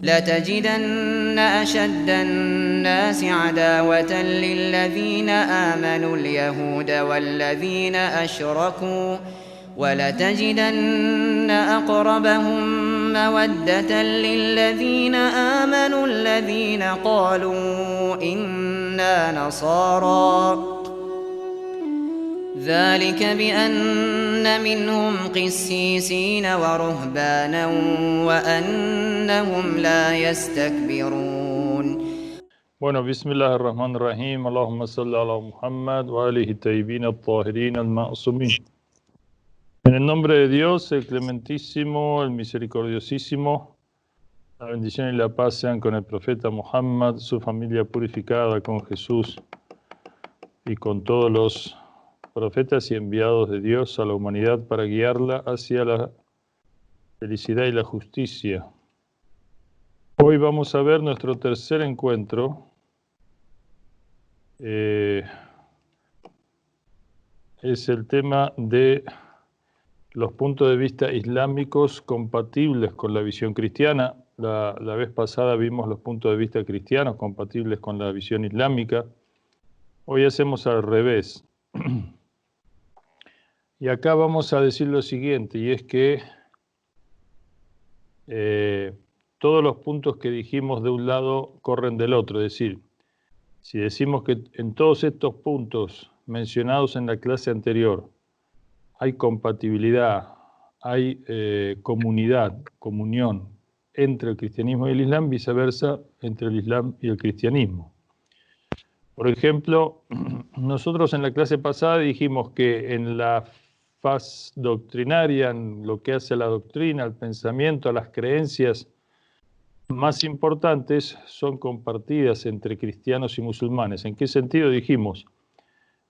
لتجدن أشد الناس عداوة للذين آمنوا اليهود والذين أشركوا ولتجدن أقربهم مودة للذين آمنوا الذين قالوا إنا نصارى ذلك بأن منهم قسيسين ورهبانا وأنهم لا يستكبرون. Bueno, Bismillahirrahmanirrahim. Allahumma salli ala Muhammad wa alihi tayyibin al-tahirin al-ma'sumin. En el nombre de Dios, el clementísimo, el misericordiosísimo, la bendición y la paz sean con el profeta Muhammad, su familia purificada, con Jesús y con todos los profetas y enviados de Dios a la humanidad para guiarla hacia la felicidad y la justicia. Hoy vamos a ver nuestro tercer encuentro. Es el tema de los puntos de vista islámicos compatibles con la visión cristiana. La vez pasada vimos los puntos de vista cristianos compatibles con la visión islámica. Hoy hacemos al revés. Y acá vamos a decir lo siguiente, y es que todos los puntos que dijimos de un lado corren del otro. Es decir, si decimos que en todos estos puntos mencionados en la clase anterior hay compatibilidad, hay comunidad, comunión entre el cristianismo y el islam, viceversa entre el islam y el cristianismo. Por ejemplo, nosotros en la clase pasada dijimos que en la faz doctrinaria, en lo que hace a la doctrina, al pensamiento, a las creencias más importantes son compartidas entre cristianos y musulmanes. ¿En qué sentido? Dijimos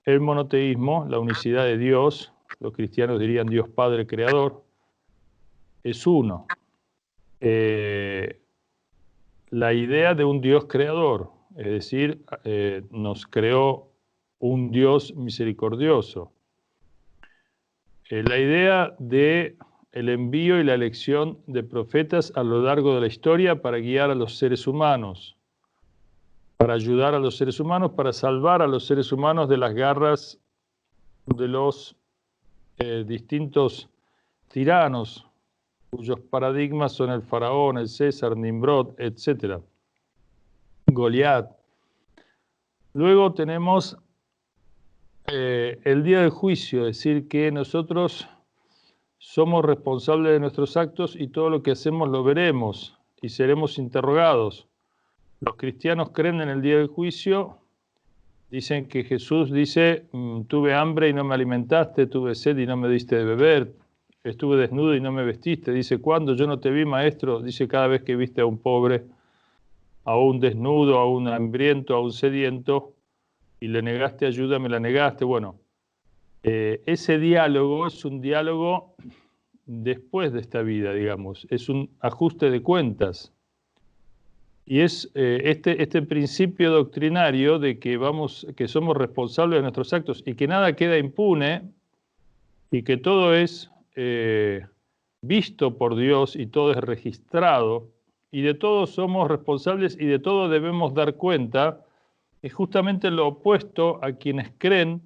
el monoteísmo, la unicidad de Dios, los cristianos dirían Dios Padre Creador, es uno. La idea de un Dios creador, es decir, nos creó un Dios misericordioso. La idea de el envío y la elección de profetas a lo largo de la historia para guiar a los seres humanos, para ayudar a los seres humanos, para salvar a los seres humanos de las garras de los distintos tiranos, cuyos paradigmas son el faraón, el César, Nimrod, etc. Goliat. Luego tenemos el día del juicio, es decir, que nosotros somos responsables de nuestros actos y todo lo que hacemos lo veremos y seremos interrogados. Los cristianos creen en el día del juicio, dicen que Jesús dice, tuve hambre y no me alimentaste, tuve sed y no me diste de beber, estuve desnudo y no me vestiste. Dice, ¿cuándo yo no te vi, maestro? Dice, cada vez que viste a un pobre, a un desnudo, a un hambriento, a un sediento, y le negaste ayuda, me la negaste. Bueno, ese diálogo es un diálogo después de esta vida, digamos, es un ajuste de cuentas. Y es este principio doctrinario de que somos responsables de nuestros actos y que nada queda impune y que todo es visto por Dios y todo es registrado y de todo somos responsables y de todo debemos dar cuenta, es justamente lo opuesto a quienes creen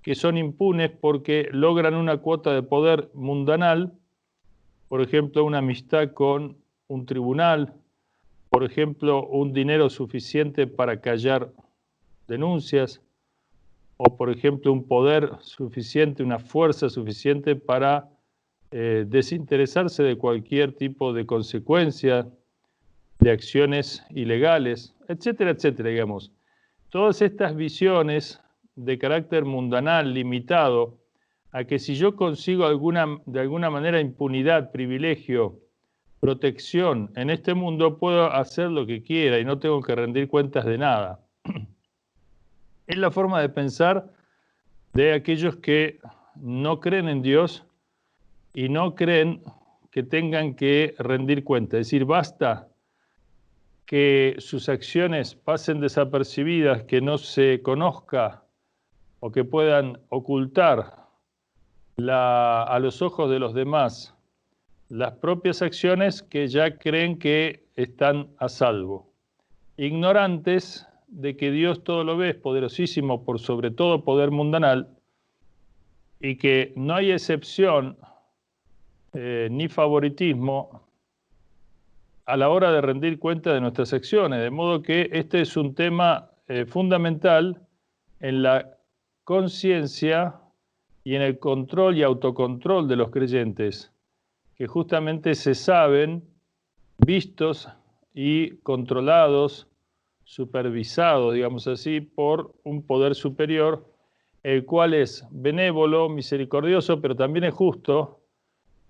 que son impunes porque logran una cuota de poder mundanal, por ejemplo, una amistad con un tribunal, por ejemplo, un dinero suficiente para callar denuncias, o por ejemplo, un poder suficiente, una fuerza suficiente para desinteresarse de cualquier tipo de consecuencia, de acciones ilegales, etcétera, etcétera, digamos. Todas estas visiones de carácter mundanal, limitado, a que si yo consigo de alguna manera impunidad, privilegio, protección en este mundo, puedo hacer lo que quiera y no tengo que rendir cuentas de nada. Es la forma de pensar de aquellos que no creen en Dios y no creen que tengan que rendir cuentas. Es decir, basta que sus acciones pasen desapercibidas, que no se conozca o que puedan ocultar a los ojos de los demás las propias acciones que ya creen que están a salvo, ignorantes de que Dios todo lo ve, es poderosísimo por sobre todo poder mundanal, y que no hay excepción ni favoritismo a la hora de rendir cuenta de nuestras acciones, de modo que este es un tema fundamental en la conciencia y en el control y autocontrol de los creyentes, que justamente se saben vistos y controlados, supervisados, digamos así, por un poder superior, el cual es benévolo, misericordioso, pero también es justo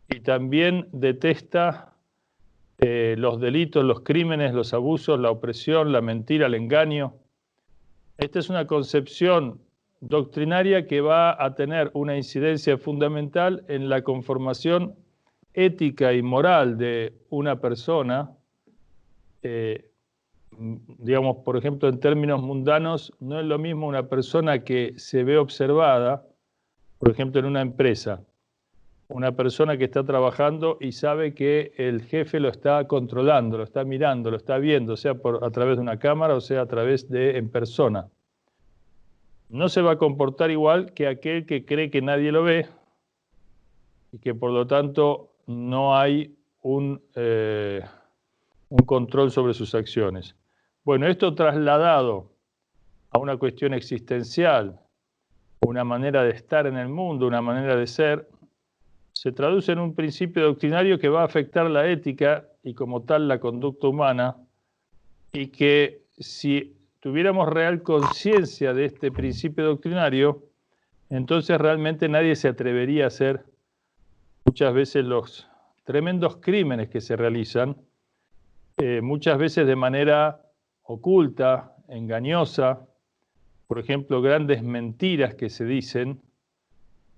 y también detesta los delitos, los crímenes, los abusos, la opresión, la mentira, el engaño. Esta es una concepción doctrinaria que va a tener una incidencia fundamental en la conformación ética y moral de una persona. Digamos, por ejemplo, en términos mundanos, no es lo mismo una persona que se ve observada, por ejemplo, en una empresa, una persona que está trabajando y sabe que el jefe lo está controlando, lo está mirando, lo está viendo, sea a través de una cámara o sea a través de en persona. No se va a comportar igual que aquel que cree que nadie lo ve y que por lo tanto no hay un control sobre sus acciones. Bueno, esto trasladado a una cuestión existencial, una manera de estar en el mundo, una manera de ser, se traduce en un principio doctrinario que va a afectar la ética y como tal la conducta humana, y que si tuviéramos real conciencia de este principio doctrinario, entonces realmente nadie se atrevería a hacer muchas veces los tremendos crímenes que se realizan, muchas veces de manera oculta, engañosa, por ejemplo, grandes mentiras que se dicen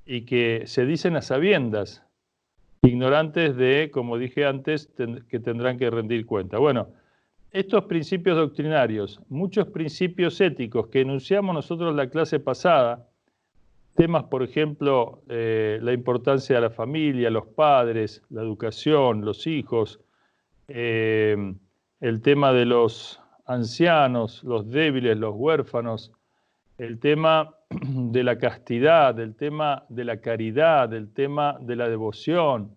y que se dicen a sabiendas, ignorantes de, como dije antes, que tendrán que rendir cuenta. Bueno, estos principios doctrinarios, muchos principios éticos que enunciamos nosotros en la clase pasada, temas, por ejemplo, la importancia de la familia, los padres, la educación, los hijos, el tema de los ancianos, los débiles, los huérfanos, el tema de la castidad, el tema de la caridad, el tema de la devoción.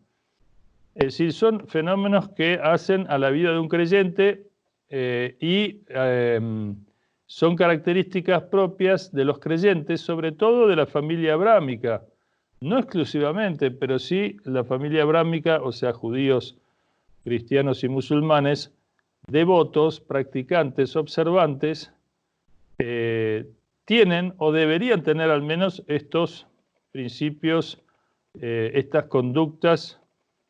Es decir, son fenómenos que hacen a la vida de un creyente y son características propias de los creyentes, sobre todo de la familia abrámica. No exclusivamente, pero sí la familia abrámica, o sea, judíos, cristianos y musulmanes, devotos, practicantes, observantes, tienen o deberían tener al menos estos principios, estas conductas,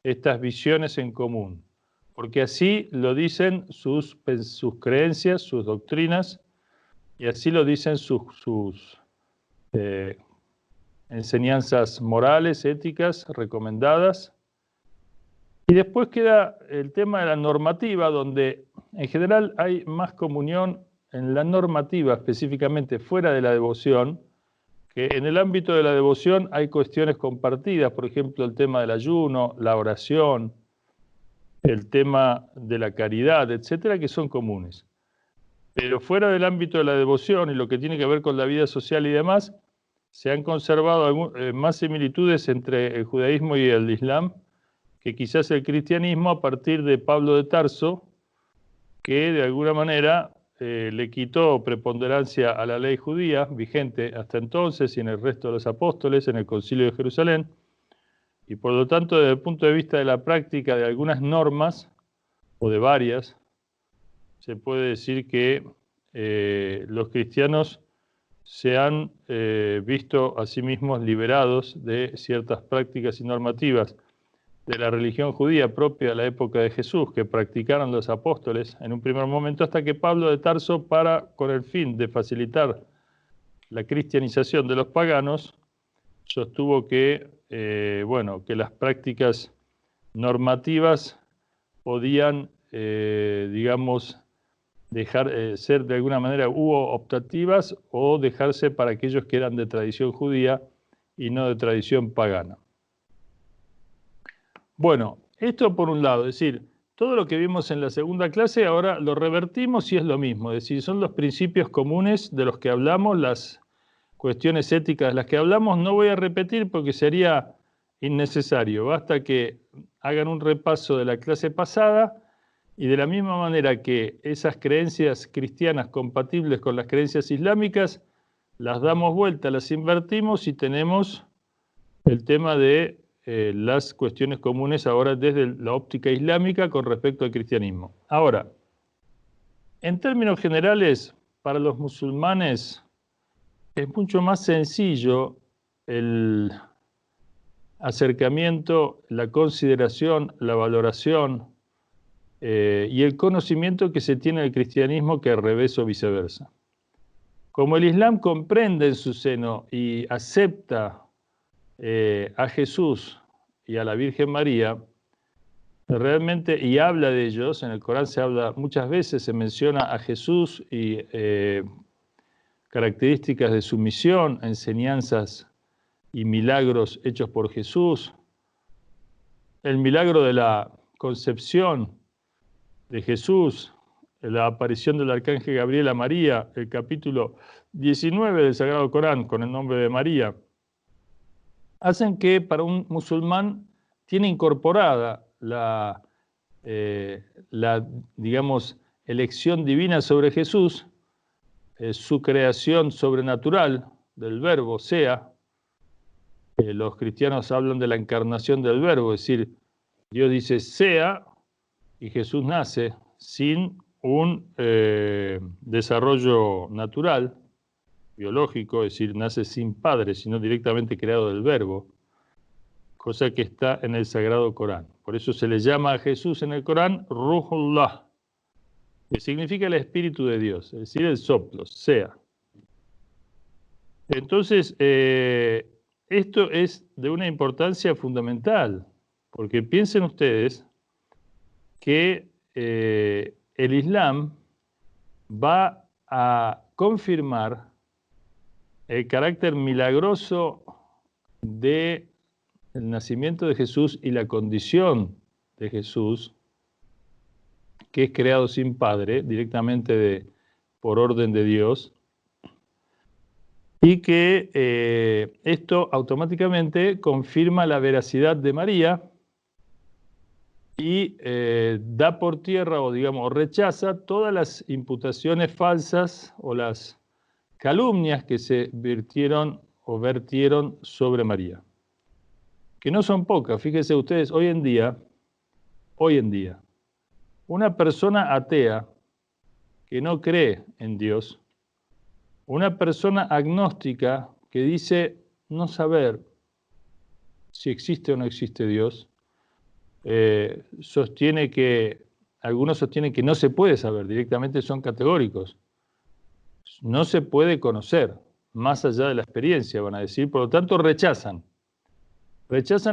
estas visiones en común, porque así lo dicen sus creencias, sus doctrinas, y así lo dicen sus enseñanzas morales, éticas, recomendadas. Y después queda el tema de la normativa, donde en general hay más comunión en la normativa, específicamente fuera de la devoción, que en el ámbito de la devoción hay cuestiones compartidas, por ejemplo, el tema del ayuno, la oración, el tema de la caridad, etcétera, que son comunes. Pero fuera del ámbito de la devoción y lo que tiene que ver con la vida social y demás, se han conservado más similitudes entre el judaísmo y el islam, que quizás el cristianismo a partir de Pablo de Tarso, que de alguna manera le quitó preponderancia a la ley judía, vigente hasta entonces y en el resto de los apóstoles, en el Concilio de Jerusalén, y por lo tanto desde el punto de vista de la práctica de algunas normas, o de varias, se puede decir que los cristianos se han visto a sí mismos liberados de ciertas prácticas y normativas de la religión judía propia de la época de Jesús, que practicaron los apóstoles en un primer momento, hasta que Pablo de Tarso, con el fin de facilitar la cristianización de los paganos, sostuvo que, que las prácticas normativas podían, digamos, ser de alguna manera optativas o dejarse para aquellos que eran de tradición judía y no de tradición pagana. Bueno, esto por un lado, es decir, todo lo que vimos en la segunda clase ahora lo revertimos y es lo mismo, es decir, son los principios comunes de los que hablamos, las cuestiones éticas de las que hablamos. No voy a repetir porque sería innecesario, basta que hagan un repaso de la clase pasada y de la misma manera que esas creencias cristianas compatibles con las creencias islámicas, las damos vuelta, las invertimos y tenemos el tema de las cuestiones comunes ahora desde la óptica islámica con respecto al cristianismo. Ahora, en términos generales, para los musulmanes es mucho más sencillo el acercamiento, la consideración, la valoración y el conocimiento que se tiene del cristianismo que al revés o viceversa. Como el Islam comprende en su seno y acepta a Jesús y a la Virgen María, realmente, y habla de ellos, en el Corán se habla muchas veces, se menciona a Jesús y características de su misión, enseñanzas y milagros hechos por Jesús, el milagro de la concepción de Jesús, la aparición del arcángel Gabriel a María, el capítulo 19 del Sagrado Corán con el nombre de María, hacen que para un musulmán tiene incorporada la digamos, elección divina sobre Jesús, su creación sobrenatural del verbo, sea. Los cristianos hablan de la encarnación del verbo, es decir, Dios dice sea y Jesús nace sin un desarrollo natural, biológico, es decir, nace sin padre, sino directamente creado del verbo, cosa que está en el Sagrado Corán. Por eso se le llama a Jesús en el Corán Ruhullah, que significa el Espíritu de Dios, es decir, el soplo, sea. Entonces, esto es de una importancia fundamental, porque piensen ustedes que el Islam va a confirmar el carácter milagroso del nacimiento de Jesús y la condición de Jesús, que es creado sin padre, directamente por orden de Dios, y que esto automáticamente confirma la veracidad de María y da por tierra o digamos rechaza todas las imputaciones falsas o las calumnias que se vertieron sobre María, que no son pocas. Fíjense ustedes, hoy en día, una persona atea que no cree en Dios, una persona agnóstica que dice no saber si existe o no existe Dios, algunos sostienen que no se puede saber, directamente son categóricos. No se puede conocer, más allá de la experiencia, van a decir, por lo tanto rechazan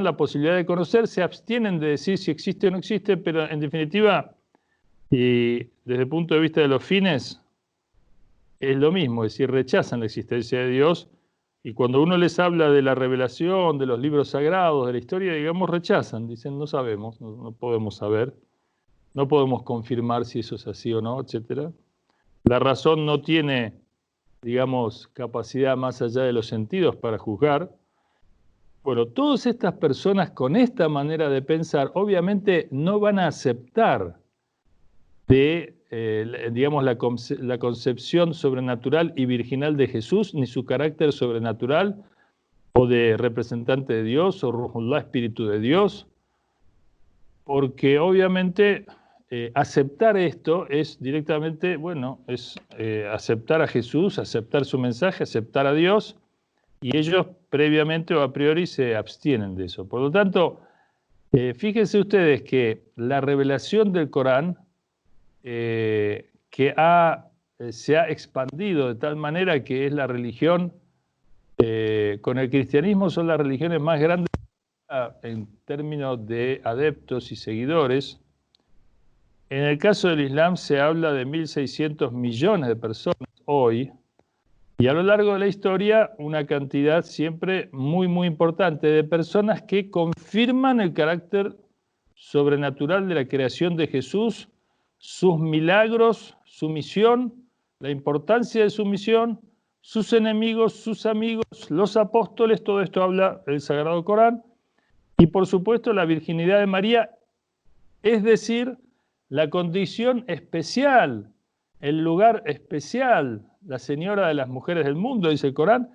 la posibilidad de conocer, se abstienen de decir si existe o no existe, pero en definitiva, y desde el punto de vista de los fines, es lo mismo, es decir, rechazan la existencia de Dios, y cuando uno les habla de la revelación, de los libros sagrados, de la historia, digamos, rechazan, dicen, no sabemos, no podemos saber, no podemos confirmar si eso es así o no, etc. La razón no tiene, digamos, capacidad más allá de los sentidos para juzgar. Bueno, todas estas personas con esta manera de pensar, obviamente no van a aceptar digamos, la concepción sobrenatural y virginal de Jesús, ni su carácter sobrenatural, o de representante de Dios, o Ruhullah, Espíritu de Dios, porque obviamente aceptar esto es directamente, bueno, es aceptar a Jesús, aceptar su mensaje, aceptar a Dios, y ellos previamente o a priori se abstienen de eso. Por lo tanto, fíjense ustedes que la revelación del Corán, que se ha expandido de tal manera que es la religión, con el cristianismo son las religiones más grandes en términos de adeptos y seguidores. En el caso del Islam se habla de 1.600 millones de personas hoy, y a lo largo de la historia una cantidad siempre muy, muy importante de personas que confirman el carácter sobrenatural de la creación de Jesús, sus milagros, su misión, la importancia de su misión, sus enemigos, sus amigos, los apóstoles, todo esto habla el Sagrado Corán, y por supuesto la virginidad de María, es decir, la condición especial, el lugar especial, la señora de las mujeres del mundo, dice el Corán,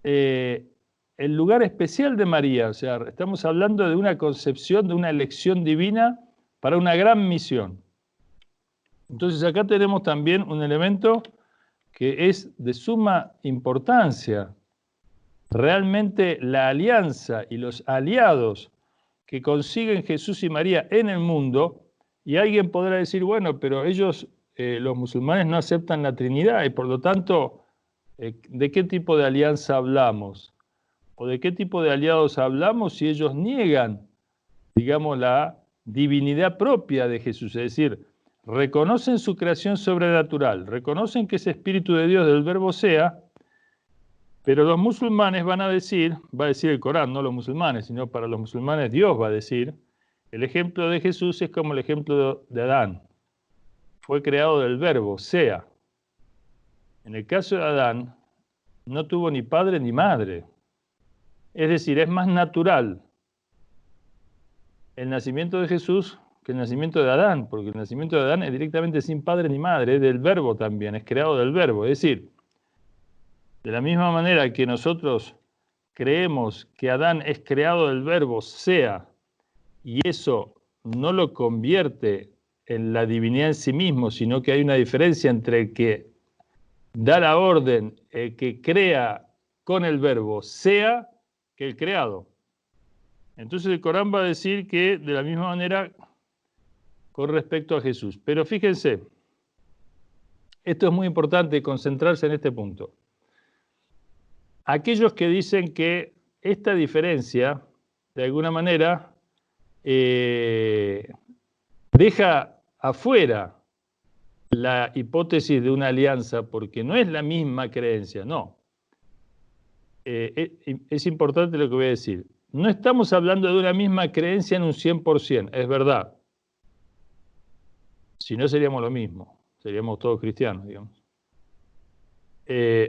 el lugar especial de María, o sea, estamos hablando de una concepción, de una elección divina para una gran misión. Entonces acá tenemos también un elemento que es de suma importancia. Realmente la alianza y los aliados que consiguen Jesús y María en el mundo, y alguien podrá decir, bueno, pero ellos, los musulmanes, no aceptan la Trinidad y por lo tanto, ¿de qué tipo de alianza hablamos? ¿O de qué tipo de aliados hablamos si ellos niegan, digamos, la divinidad propia de Jesús? Es decir, reconocen su creación sobrenatural, reconocen que es Espíritu de Dios del Verbo sea, pero los musulmanes van a decir, va a decir el Corán, no los musulmanes, sino para los musulmanes Dios va a decir, el ejemplo de Jesús es como el ejemplo de Adán. Fue creado del Verbo sea. En el caso de Adán, no tuvo ni padre ni madre. Es decir, es más natural el nacimiento de Jesús que el nacimiento de Adán, porque el nacimiento de Adán es directamente sin padre ni madre, es del Verbo también, es creado del Verbo. Es decir, de la misma manera que nosotros creemos que Adán es creado del Verbo sea, y eso no lo convierte en la divinidad en sí mismo, sino que hay una diferencia entre el que da la orden, el que crea con el Verbo sea, que el creado. Entonces el Corán va a decir que de la misma manera con respecto a Jesús. Pero fíjense, esto es muy importante concentrarse en este punto. Aquellos que dicen que esta diferencia, de alguna manera, deja afuera la hipótesis de una alianza porque no es la misma creencia, no. Es importante lo que voy a decir. No estamos hablando de una misma creencia en un 100%, es verdad. Si no seríamos lo mismo, seríamos todos cristianos, digamos.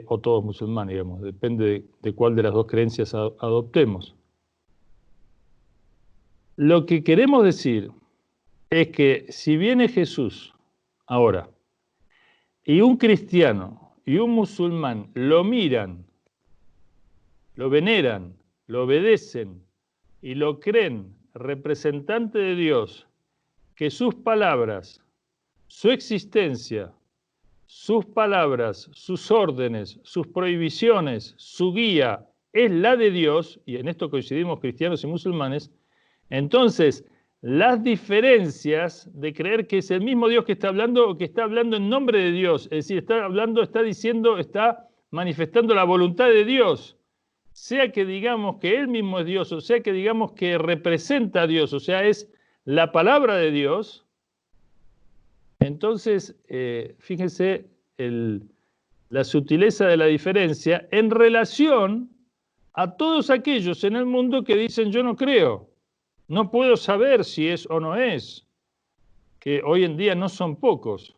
O todos musulmanes, digamos, depende de cuál de las dos creencias adoptemos. Lo que queremos decir es que si viene Jesús ahora y un cristiano y un musulmán lo miran, lo veneran, lo obedecen y lo creen representante de Dios, que sus palabras, su existencia, sus palabras, sus órdenes, sus prohibiciones, su guía es la de Dios, y en esto coincidimos cristianos y musulmanes, entonces las diferencias de creer que es el mismo Dios que está hablando o que está hablando en nombre de Dios, es decir, está hablando, está diciendo, está manifestando la voluntad de Dios, sea que digamos que Él mismo es Dios, o sea que digamos que representa a Dios, o sea, es la palabra de Dios. Entonces, fíjense la sutileza de la diferencia en relación a todos aquellos en el mundo que dicen yo no creo, no puedo saber si es o no es, que hoy en día no son pocos,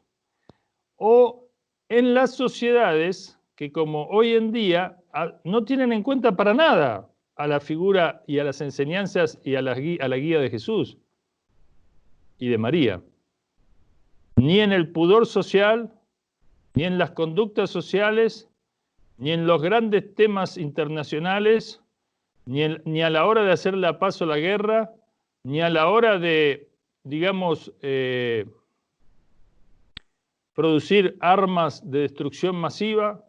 o en las sociedades que como hoy en día no tienen en cuenta para nada a la figura y a las enseñanzas y a la guía de Jesús y de María. Ni en el pudor social, ni en las conductas sociales, ni en los grandes temas internacionales, ni a la hora de hacer la paz o la guerra, ni a la hora de, digamos, producir armas de destrucción masiva,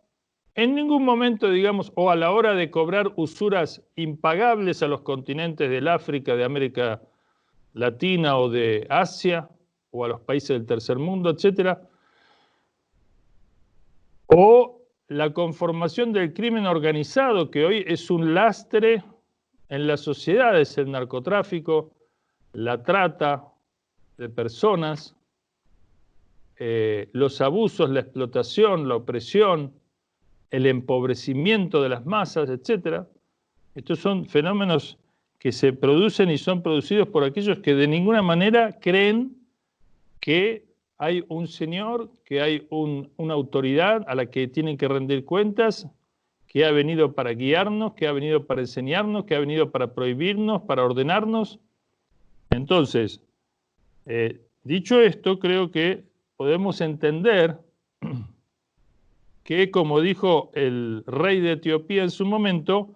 en ningún momento, digamos, o a la hora de cobrar usuras impagables a los continentes del África, de América Latina o de Asia, o a los países del tercer mundo, etc. O la conformación del crimen organizado, que hoy es un lastre en las sociedades, el narcotráfico, la trata de personas, los abusos, la explotación, la opresión, el empobrecimiento de las masas, etc. Estos son fenómenos que se producen y son producidos por aquellos que de ninguna manera creen que hay un Señor, que hay una autoridad a la que tienen que rendir cuentas, que ha venido para guiarnos, que ha venido para enseñarnos, que ha venido para prohibirnos, para ordenarnos. Entonces, dicho esto, creo que podemos entender que, como dijo el rey de Etiopía en su momento,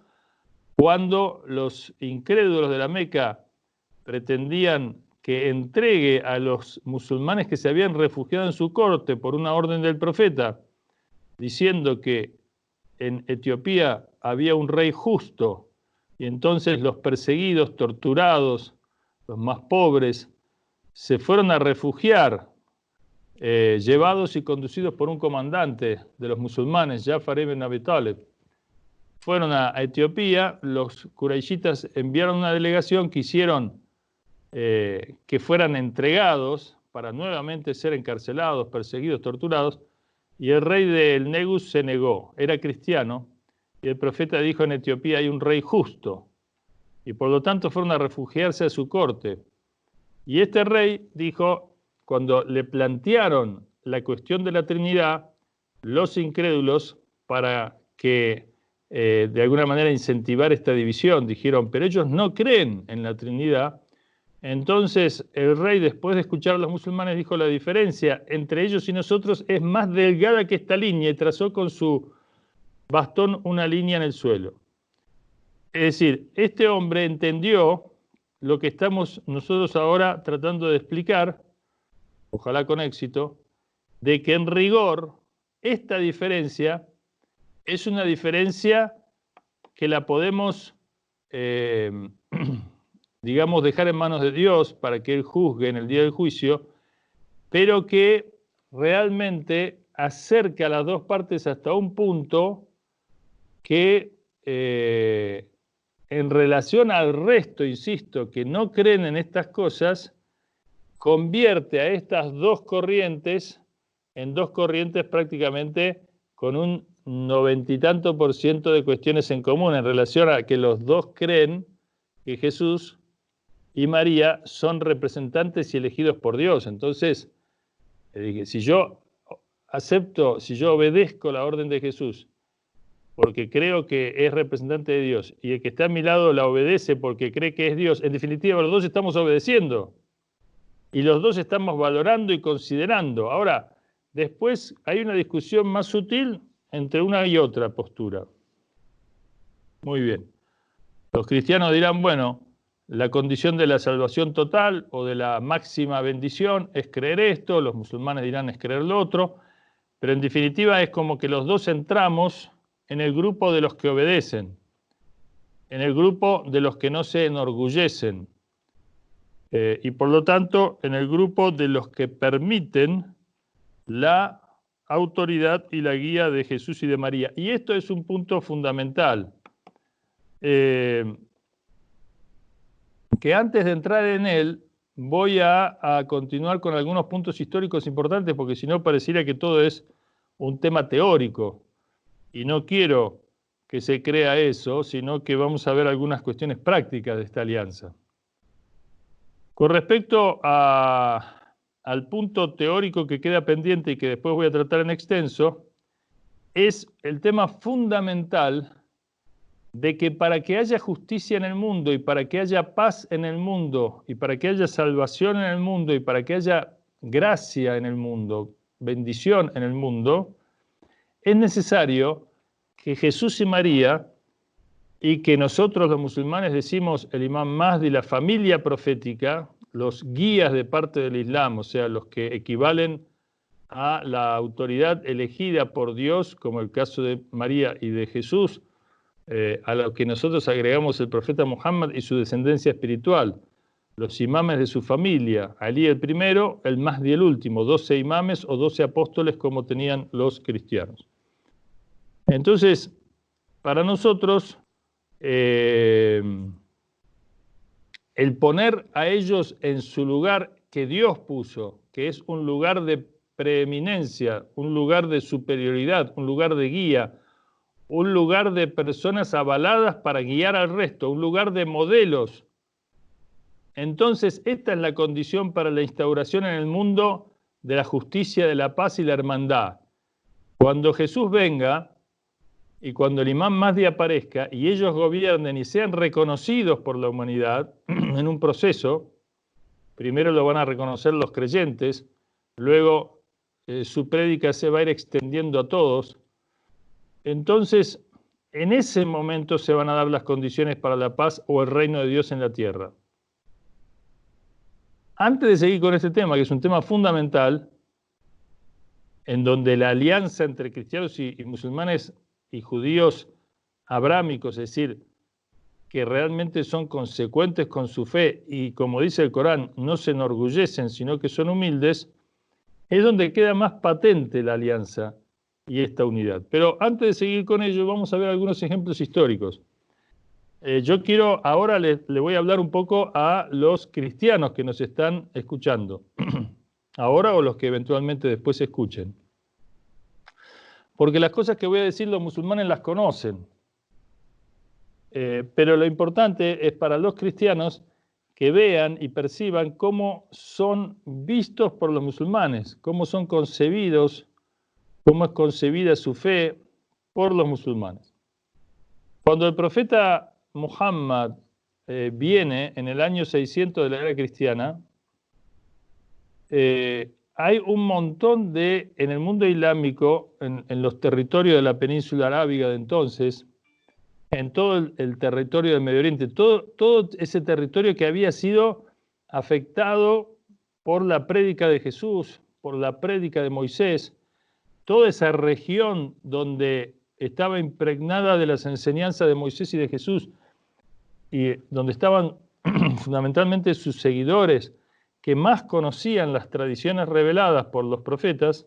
cuando los incrédulos de la Meca pretendían que entregue a los musulmanes que se habían refugiado en su corte por una orden del profeta, diciendo que en Etiopía había un rey justo, y entonces los perseguidos, torturados, los más pobres, se fueron a refugiar, llevados y conducidos por un comandante de los musulmanes, Jafar ibn Abi Talib. Fueron a Etiopía, los quraishitas enviaron una delegación, quisieron que fueran entregados para nuevamente ser encarcelados, perseguidos, torturados, y el rey del Negus se negó, era cristiano, y el profeta dijo: en Etiopía hay un rey justo, y por lo tanto fueron a refugiarse a su corte. Y este rey dijo, cuando le plantearon la cuestión de la Trinidad, los incrédulos, para que de alguna manera incentivar esta división, dijeron: pero ellos no creen en la Trinidad. Entonces el rey, después de escuchar a los musulmanes, dijo: la diferencia entre ellos y nosotros es más delgada que esta línea, y trazó con su bastón una línea en el suelo. Es decir, este hombre entendió lo que estamos nosotros ahora tratando de explicar, ojalá con éxito, de que en rigor esta diferencia es una diferencia que la podemos digamos, dejar en manos de Dios para que Él juzgue en el día del juicio, pero que realmente acerca a las dos partes hasta un punto que en relación al resto, insisto, que no creen en estas cosas, convierte a estas dos corrientes en dos corrientes prácticamente con un 90 y tanto % de cuestiones en común, en relación a que los dos creen que Jesús y María son representantes y elegidos por Dios. Entonces, si yo acepto, si yo obedezco la orden de Jesús porque creo que es representante de Dios, y el que está a mi lado la obedece porque cree que es Dios, en definitiva los dos estamos obedeciendo y los dos estamos valorando y considerando. Ahora, después hay una discusión más sutil entre una y otra postura. Muy bien. Los cristianos dirán: bueno, la condición de la salvación total o de la máxima bendición es creer esto, los musulmanes dirán es creer lo otro, pero en definitiva es como que los dos entramos en el grupo de los que obedecen, en el grupo de los que no se enorgullecen, y por lo tanto en el grupo de los que permiten la autoridad y la guía de Jesús y de María. Y esto es un punto fundamental, que antes de entrar en él voy a continuar con algunos puntos históricos importantes, porque si no pareciera que todo es un tema teórico, y no quiero que se crea eso, sino que vamos a ver algunas cuestiones prácticas de esta alianza. Con respecto al punto teórico que queda pendiente y que después voy a tratar en extenso, es el tema fundamental de que para que haya justicia en el mundo, y para que haya paz en el mundo, y para que haya salvación en el mundo, y para que haya gracia en el mundo, bendición en el mundo, es necesario que Jesús y María, y que nosotros los musulmanes decimos el Imam Mahdi, la familia profética, los guías de parte del Islam, o sea, los que equivalen a la autoridad elegida por Dios, como el caso de María y de Jesús, a lo que nosotros agregamos el profeta Muhammad y su descendencia espiritual, los imames de su familia, Ali el primero, el Mahdi el último, 12 imames o 12 apóstoles como tenían los cristianos. Entonces, para nosotros, el poner a ellos en su lugar que Dios puso, que es un lugar de preeminencia, un lugar de superioridad, un lugar de guía, un lugar de personas avaladas para guiar al resto, un lugar de modelos. Entonces, esta es la condición para la instauración en el mundo de la justicia, de la paz y la hermandad. Cuando Jesús venga y cuando el Imam Mahdi aparezca y ellos gobiernen y sean reconocidos por la humanidad en un proceso, primero lo van a reconocer los creyentes, luego su prédica se va a ir extendiendo a todos. Entonces, en ese momento se van a dar las condiciones para la paz o el reino de Dios en la tierra. Antes de seguir con este tema, que es un tema fundamental, en donde la alianza entre cristianos y musulmanes y judíos abrámicos, es decir, que realmente son consecuentes con su fe y, como dice el Corán, no se enorgullecen, sino que son humildes, es donde queda más patente la alianza y esta unidad. Pero antes de seguir con ello, vamos a ver algunos ejemplos históricos. Yo quiero, ahora le voy a hablar un poco a los cristianos que nos están escuchando, ahora o los que eventualmente después escuchen. Porque las cosas que voy a decir los musulmanes las conocen. Pero lo importante es para los cristianos que vean y perciban cómo son vistos por los musulmanes, cómo son concebidos, cómo es concebida su fe por los musulmanes. Cuando el profeta Muhammad viene en el año 600 de la era cristiana, hay un montón en el mundo islámico, en los territorios de la península arábiga de entonces, en todo el territorio del Medio Oriente, todo ese territorio que había sido afectado por la prédica de Jesús, por la prédica de Moisés, toda esa región donde estaba impregnada de las enseñanzas de Moisés y de Jesús, y donde estaban fundamentalmente sus seguidores, que más conocían las tradiciones reveladas por los profetas,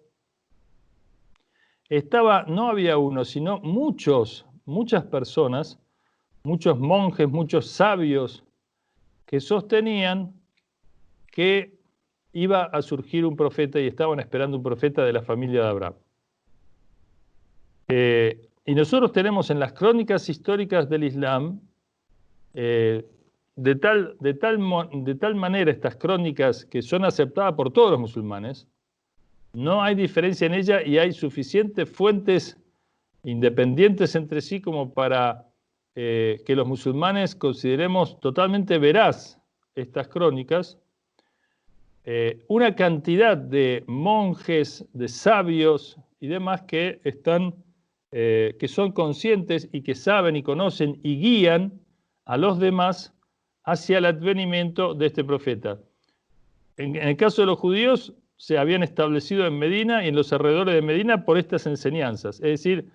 no había uno, sino muchas personas, muchos monjes, muchos sabios, que sostenían que iba a surgir un profeta y estaban esperando un profeta de la familia de Abraham. Y nosotros tenemos en las crónicas históricas del Islam, de tal manera estas crónicas que son aceptadas por todos los musulmanes, no hay diferencia en ellas y hay suficientes fuentes independientes entre sí como para que los musulmanes consideremos totalmente veraz estas crónicas. Una cantidad de monjes, de sabios y demás que son conscientes y que saben y conocen y guían a los demás hacia el advenimiento de este profeta. En el caso de los judíos, se habían establecido en Medina y en los alrededores de Medina por estas enseñanzas. Es decir,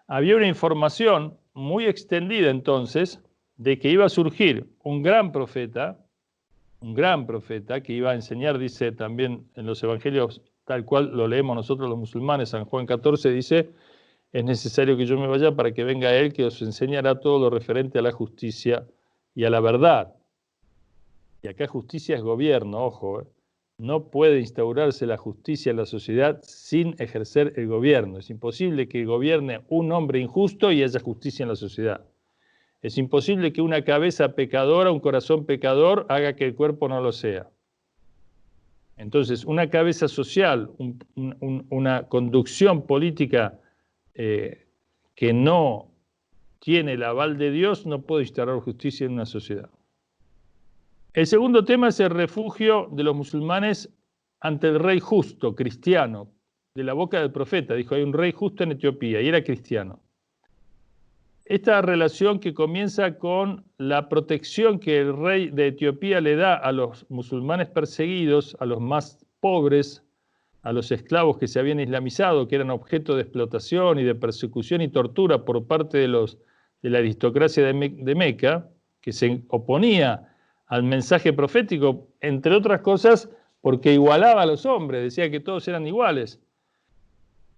había una información muy extendida entonces de que iba a surgir un gran profeta que iba a enseñar, dice también en los evangelios, tal cual lo leemos nosotros los musulmanes, San Juan 14 dice, es necesario que yo me vaya para que venga Él que os enseñará todo lo referente a la justicia y a la verdad. Y acá justicia es gobierno, ojo, no puede instaurarse la justicia en la sociedad sin ejercer el gobierno. Es imposible que gobierne un hombre injusto y haya justicia en la sociedad. Es imposible que una cabeza pecadora, un corazón pecador, haga que el cuerpo no lo sea. Entonces, una cabeza social, una conducción política que no tiene el aval de Dios, no puede instaurar justicia en una sociedad. El segundo tema es el refugio de los musulmanes ante el rey justo, cristiano, de la boca del profeta. Dijo, hay un rey justo en Etiopía, y era cristiano. Esta relación que comienza con la protección que el rey de Etiopía le da a los musulmanes perseguidos, a los más pobres, a los esclavos que se habían islamizado, que eran objeto de explotación y de persecución y tortura por parte de la aristocracia de Meca, que se oponía al mensaje profético, entre otras cosas, porque igualaba a los hombres, decía que todos eran iguales,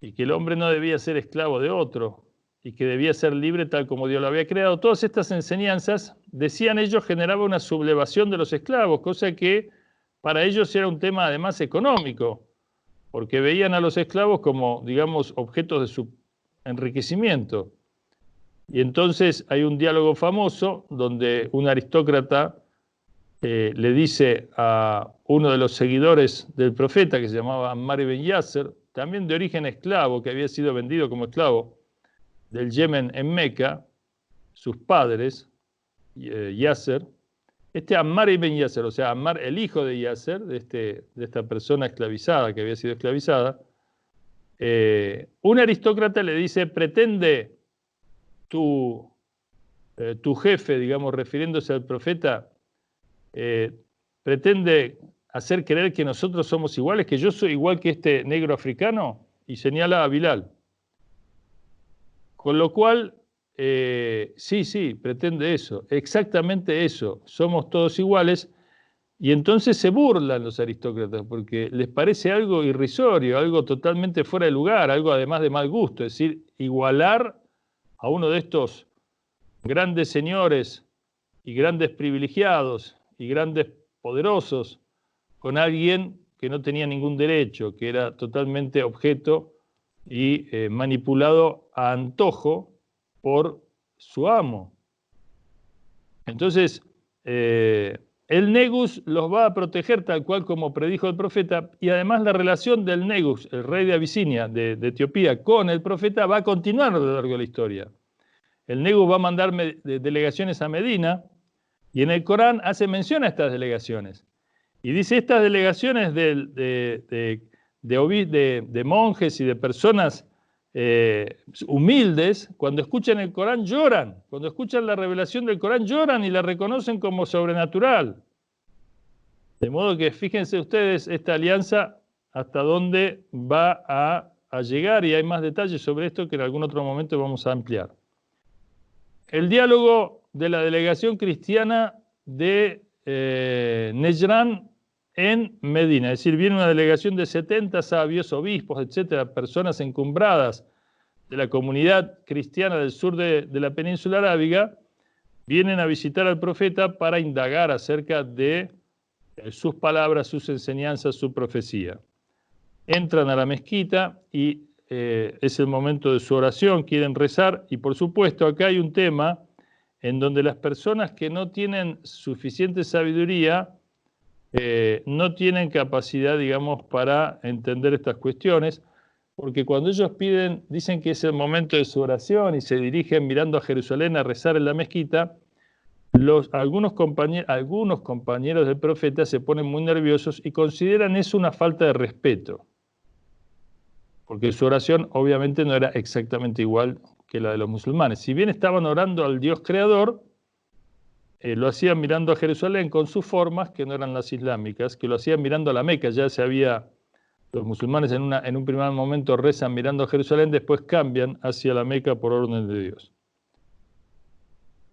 y que el hombre no debía ser esclavo de otro, y que debía ser libre tal como Dios lo había creado. Todas estas enseñanzas, decían ellos, generaba una sublevación de los esclavos, cosa que para ellos era un tema además económico, porque veían a los esclavos como, digamos, objetos de su enriquecimiento. Y entonces hay un diálogo famoso donde un aristócrata le dice a uno de los seguidores del profeta, que se llamaba Ammar ibn Yasser, también de origen esclavo, que había sido vendido como esclavo del Yemen en Meca, sus padres, Yasser, este Ammar ibn Yasser, o sea, Ammar, el hijo de Yasser, de esta persona esclavizada, que había sido esclavizada, un aristócrata le dice, pretende tu jefe, digamos, refiriéndose al profeta, pretende hacer creer que nosotros somos iguales, que yo soy igual que este negro africano, y señala a Bilal. Con lo cual, sí, pretende eso, exactamente eso, somos todos iguales, y entonces se burlan los aristócratas, porque les parece algo irrisorio, algo totalmente fuera de lugar, algo además de mal gusto, es decir, igualar a uno de estos grandes señores y grandes privilegiados y grandes poderosos con alguien que no tenía ningún derecho, que era totalmente objeto y manipulado a antojo por su amo. Entonces, el Negus los va a proteger tal cual como predijo el profeta, y además la relación del Negus, el rey de Abisinia, de Etiopía, con el profeta va a continuar a lo largo de la historia. El Negus va a mandar delegaciones a Medina, y en el Corán hace mención a estas delegaciones. Y dice, estas delegaciones de monjes y de personas humildes, cuando escuchan el Corán lloran, cuando escuchan la revelación del Corán lloran y la reconocen como sobrenatural. De modo que fíjense ustedes esta alianza hasta dónde va a llegar, y hay más detalles sobre esto que en algún otro momento vamos a ampliar. El diálogo de la delegación cristiana de Nejrán en Medina, es decir, viene una delegación de 70 sabios, obispos, etcétera, personas encumbradas de la comunidad cristiana del sur de la península arábiga, vienen a visitar al profeta para indagar acerca de sus palabras, sus enseñanzas, su profecía. Entran a la mezquita y es el momento de su oración, quieren rezar, y por supuesto acá hay un tema en donde las personas que no tienen suficiente sabiduría no tienen capacidad, digamos, para entender estas cuestiones, porque cuando ellos piden, dicen que es el momento de su oración y se dirigen mirando a Jerusalén a rezar en la mezquita, algunos compañeros del profeta se ponen muy nerviosos y consideran eso una falta de respeto, porque su oración obviamente no era exactamente igual que la de los musulmanes. Si bien estaban orando al Dios creador, lo hacían mirando a Jerusalén con sus formas, que no eran las islámicas, que lo hacían mirando a la Meca. Ya los musulmanes en un primer momento rezan mirando a Jerusalén, después cambian hacia la Meca por orden de Dios.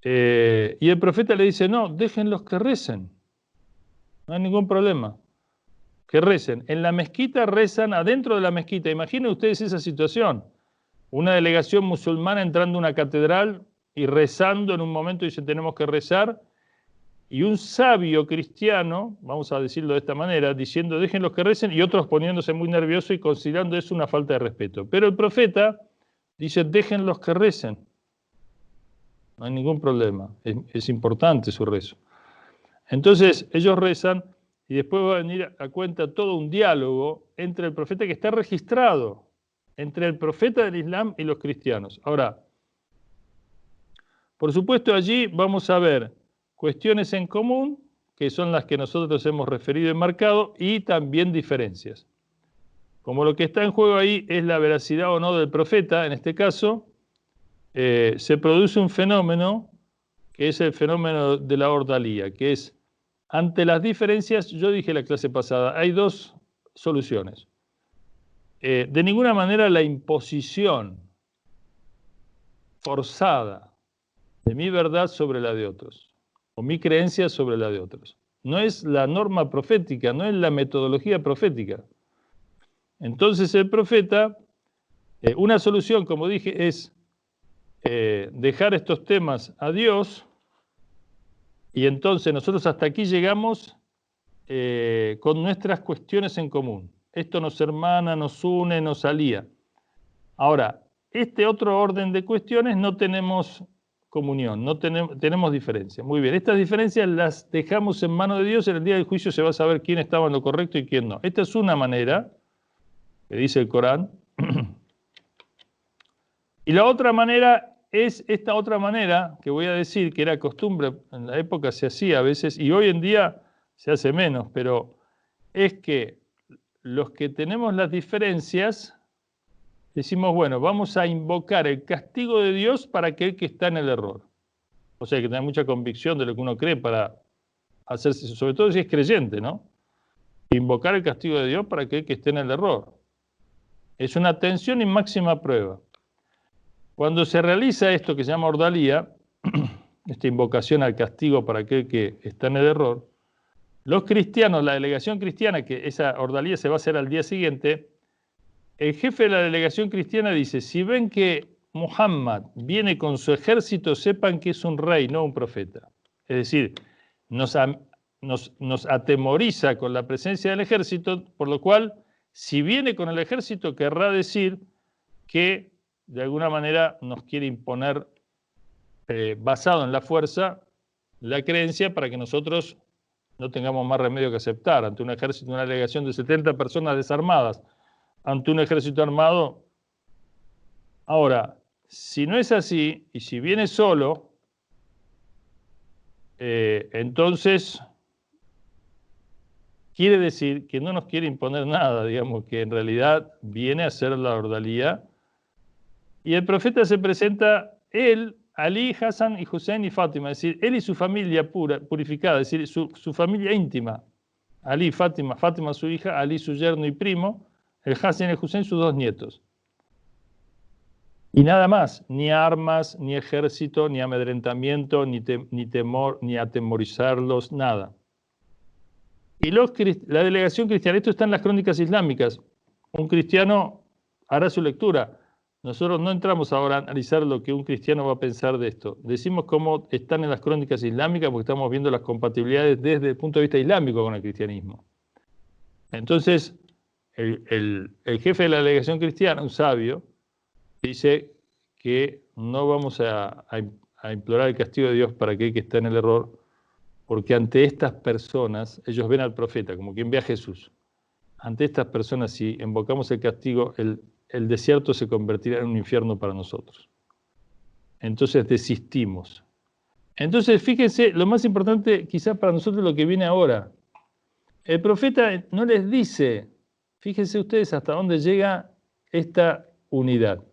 Y el profeta le dice, no, déjenlos que recen, no hay ningún problema, que recen. En la mezquita rezan, adentro de la mezquita. Imaginen ustedes esa situación, una delegación musulmana entrando a una catedral y rezando en un momento, dice, tenemos que rezar, y un sabio cristiano, vamos a decirlo de esta manera, diciendo, déjenlos que recen, y otros poniéndose muy nerviosos y considerando eso una falta de respeto. Pero el profeta dice, déjenlos que recen, no hay ningún problema, es importante su rezo. Entonces ellos rezan, y después va a venir a cuenta todo un diálogo entre el profeta, que está registrado entre el profeta del Islam y los cristianos. Ahora, por supuesto, allí vamos a ver cuestiones en común, que son las que nosotros hemos referido y enmarcado, y también diferencias. Como lo que está en juego ahí es la veracidad o no del profeta, en este caso, se produce un fenómeno que es el fenómeno de la ordalía, que es, ante las diferencias, yo dije en la clase pasada, hay dos soluciones. De ninguna manera la imposición forzada de mi verdad sobre la de otros, o mi creencia sobre la de otros. No es la norma profética, no es la metodología profética. Entonces el profeta, una solución, como dije, es dejar estos temas a Dios, y entonces nosotros hasta aquí llegamos con nuestras cuestiones en común. Esto nos hermana, nos une, nos alía. Ahora, este otro orden de cuestiones no tenemos comunión, no tenemos diferencia. Muy bien, estas diferencias las dejamos en manos de Dios. En el día del juicio se va a saber quién estaba en lo correcto y quién no. Esta es una manera que dice el Corán. Y la otra manera es esta otra manera que voy a decir, que era costumbre, en la época se hacía a veces, y hoy en día se hace menos, pero es que los que tenemos las diferencias decimos, bueno, vamos a invocar el castigo de Dios para aquel que está en el error. O sea, hay que tener mucha convicción de lo que uno cree para hacerse, sobre todo si es creyente, ¿no? Invocar el castigo de Dios para aquel que esté en el error. Es una tensión y máxima prueba. Cuando se realiza esto que se llama ordalía, esta invocación al castigo para aquel que está en el error, los cristianos, la delegación cristiana, que esa ordalía se va a hacer al día siguiente, el jefe de la delegación cristiana dice, si ven que Muhammad viene con su ejército, sepan que es un rey, no un profeta. Es decir, nos atemoriza con la presencia del ejército, por lo cual, si viene con el ejército, querrá decir que de alguna manera nos quiere imponer, basado en la fuerza, la creencia para que nosotros no tengamos más remedio que aceptar ante un ejército, una delegación de 70 personas desarmadas, ante un ejército armado. Ahora, si no es así, y si viene solo, entonces quiere decir que no nos quiere imponer nada, digamos, que en realidad viene a hacer la ordalía. Y el profeta se presenta, él, Ali, Hassan y Hussein y Fátima, es decir, él y su familia purificada, es decir, su familia íntima. Ali, Fátima, Fátima su hija, Ali su yerno y primo, el Hassan y el Hussein sus dos nietos. Y nada más, ni armas, ni ejército, ni amedrentamiento, ni temor, ni atemorizarlos, nada. Y la delegación cristiana, esto está en las crónicas islámicas, un cristiano hará su lectura. Nosotros no entramos ahora a analizar lo que un cristiano va a pensar de esto. Decimos cómo están en las crónicas islámicas porque estamos viendo las compatibilidades desde el punto de vista islámico con el cristianismo. Entonces, el jefe de la delegación cristiana, un sabio, dice que no vamos a implorar el castigo de Dios para aquel que está en el error, porque ante estas personas, ellos ven al profeta como quien ve a Jesús. Ante estas personas, si invocamos el castigo, el desierto se convertirá en un infierno para nosotros. Entonces desistimos. Entonces, fíjense, lo más importante quizás para nosotros lo que viene ahora. El profeta no les dice, fíjense ustedes hasta dónde llega esta unidad.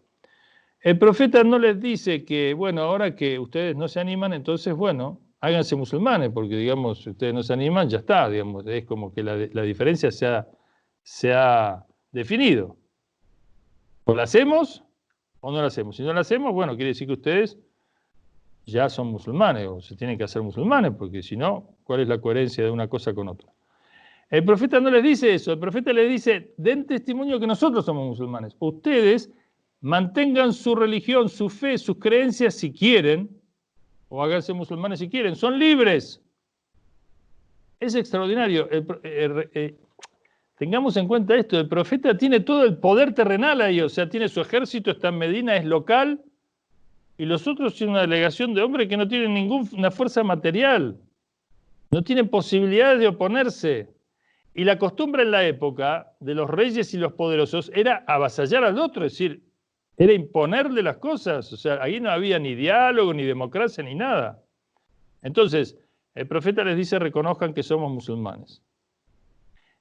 El profeta no les dice que, bueno, ahora que ustedes no se animan, entonces, bueno, háganse musulmanes, porque, digamos, si ustedes no se animan, ya está, digamos, es como que la diferencia se ha definido. O la hacemos o no la hacemos. Si no la hacemos, bueno, quiere decir que ustedes ya son musulmanes o se tienen que hacer musulmanes, porque si no, ¿cuál es la coherencia de una cosa con otra? El profeta no les dice eso, el profeta les dice, den testimonio que nosotros somos musulmanes. Ustedes mantengan su religión, su fe, sus creencias si quieren, o háganse musulmanes si quieren, son libres. Es extraordinario. Tengamos en cuenta esto, el profeta tiene todo el poder terrenal ahí, o sea, tiene su ejército, está en Medina, es local, y los otros tienen una delegación de hombres que no tienen ninguna fuerza material, no tienen posibilidades de oponerse. Y la costumbre en la época de los reyes y los poderosos era avasallar al otro, es decir, era imponerle las cosas, o sea, ahí no había ni diálogo, ni democracia, ni nada. Entonces, el profeta les dice, reconozcan que somos musulmanes.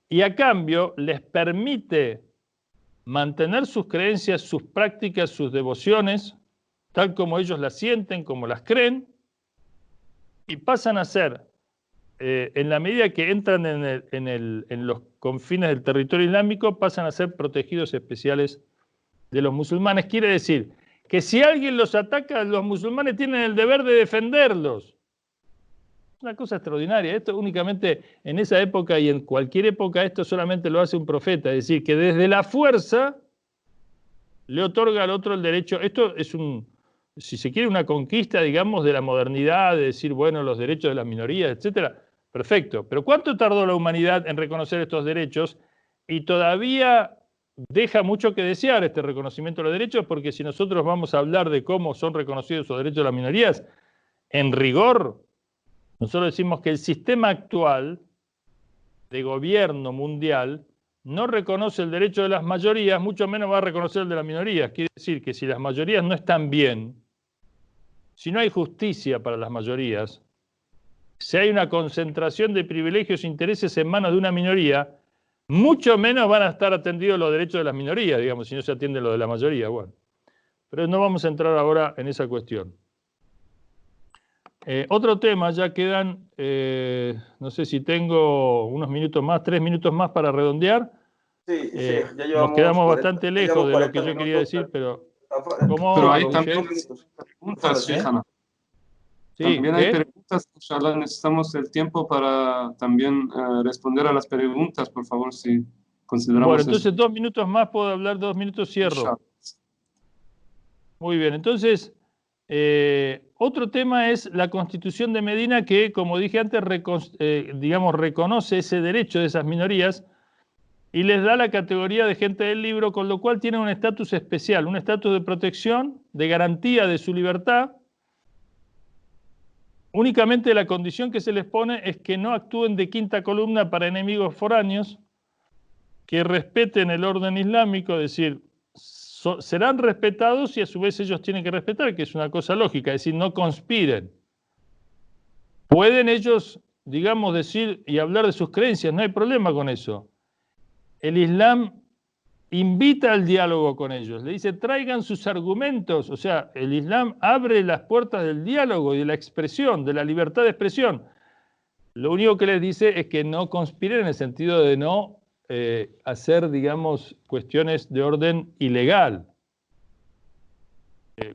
Y a cambio les permite mantener sus creencias, sus prácticas, sus devociones, tal como ellos las sienten, como las creen, y pasan a ser, en la medida que entran en los confines del territorio islámico, pasan a ser protegidos especiales de los musulmanes. Quiere decir que si alguien los ataca, los musulmanes tienen el deber de defenderlos. Una cosa extraordinaria. Esto únicamente en esa época y en cualquier época esto solamente lo hace un profeta. Es decir, que desde la fuerza le otorga al otro el derecho. Esto es si se quiere, una conquista, digamos, de la modernidad, de decir, bueno, los derechos de las minorías, etcétera. Perfecto. Pero ¿cuánto tardó la humanidad en reconocer estos derechos? Y todavía deja mucho que desear este reconocimiento de los derechos, porque si nosotros vamos a hablar de cómo son reconocidos los derechos de las minorías, en rigor, nosotros decimos que el sistema actual de gobierno mundial no reconoce el derecho de las mayorías, mucho menos va a reconocer el de las minorías. Quiere decir que si las mayorías no están bien, si no hay justicia para las mayorías, si hay una concentración de privilegios e intereses en manos de una minoría, mucho menos van a estar atendidos los derechos de las minorías, digamos, si no se atiende lo de la mayoría. Bueno, pero no vamos a entrar ahora en esa cuestión. Otro tema, ya quedan, no sé si tengo unos minutos más, 3 minutos más para redondear. Sí, ya llevamos nos quedamos 40, bastante lejos de lo que yo quería decir, pero... Pero hay también preguntas, Shejana. Sí, también hay preguntas, inshallah, necesitamos el tiempo para también responder a las preguntas, por favor, si consideramos. Bueno, entonces eso. 2 minutos más, puedo hablar 2 minutos, cierro. Inshallah. Muy bien, entonces, otro tema es la Constitución de Medina que, como dije antes, digamos, reconoce ese derecho de esas minorías y les da la categoría de gente del libro, con lo cual tienen un estatus especial, un estatus de protección, de garantía de su libertad. Únicamente la condición que se les pone es que no actúen de quinta columna para enemigos foráneos, que respeten el orden islámico, es decir, serán respetados y a su vez ellos tienen que respetar, que es una cosa lógica, es decir, no conspiren. Pueden ellos, digamos, decir y hablar de sus creencias, no hay problema con eso. El Islam invita al diálogo con ellos, le dice traigan sus argumentos, o sea, el Islam abre las puertas del diálogo y de la expresión, de la libertad de expresión. Lo único que les dice es que no conspiren en el sentido de no hacer, digamos, cuestiones de orden ilegal.